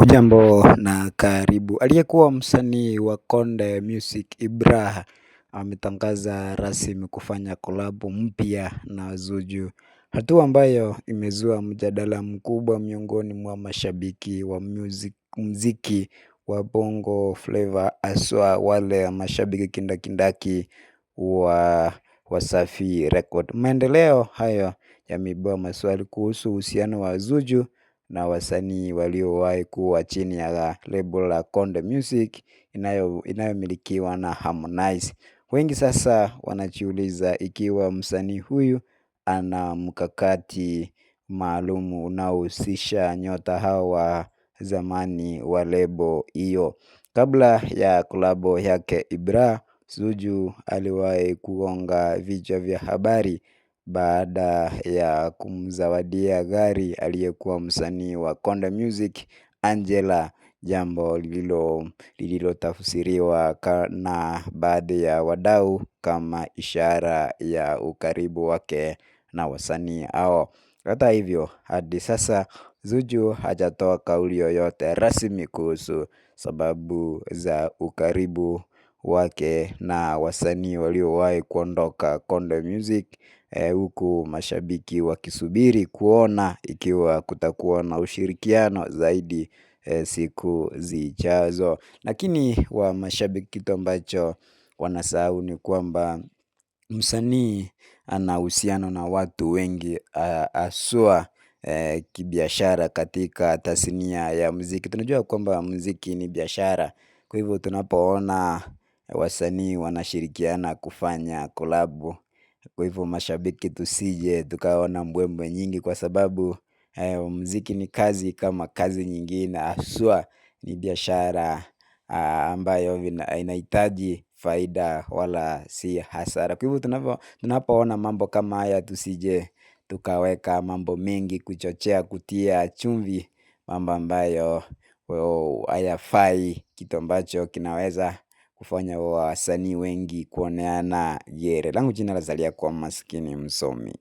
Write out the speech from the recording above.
Hujambo na karibu. Aliyekuwa msanii wa Konde Music Ibra ametangaza rasmi kufanya kolabo mpya na Zuju. Hatua ambayo imezua mjadala mkubwa miongoni mwa mashabiki wa muziki wa Bongo Flava, haswa wale mashabiki kindakindaki wa Wasafi Record. Maendeleo hayo yameibua maswali kuhusu uhusiano wa Zuju na wasanii waliowahi kuwa chini ya label la Konde Music inayomilikiwa na Harmonize. Wengi sasa wanajiuliza ikiwa msanii huyu ana mkakati maalumu unaohusisha nyota hao wa zamani wa label hiyo. Kabla ya kolabo yake, Ibra, Zuju aliwahi kugonga vichwa vya habari baada ya kumzawadia gari aliyekuwa msanii wa Konde Music Angela, jambo lililotafsiriwa na baadhi ya wadau kama ishara ya ukaribu wake na wasanii hao. Hata hivyo, hadi sasa Zuju hajatoa kauli yoyote rasmi kuhusu sababu za ukaribu wake na wasanii waliowahi kuondoka Konde Music, huku mashabiki wakisubiri kuona ikiwa kutakuwa na ushirikiano zaidi siku zijazo. Lakini wa mashabiki, kitu ambacho wanasahau ni kwamba msanii ana uhusiano na watu wengi, haswa kibiashara katika tasnia ya muziki. Tunajua kwamba muziki ni biashara. Kwa hivyo tunapoona wasanii wanashirikiana kufanya kolabo, kwa hivyo mashabiki tusije tukaona mbwembwe nyingi, kwa sababu muziki ni kazi kama kazi nyingine, haswa ni biashara ambayo inahitaji faida wala si hasara. Kwa hivyo tunapoona mambo kama haya tusije tukaweka mambo mengi kuchochea, kutia chumvi mambo ambayo hayafai, kitu ambacho kinaweza kufanya wasanii wengi kuoneana gere. Langu jina Lazalia kwa Maskini Msomi.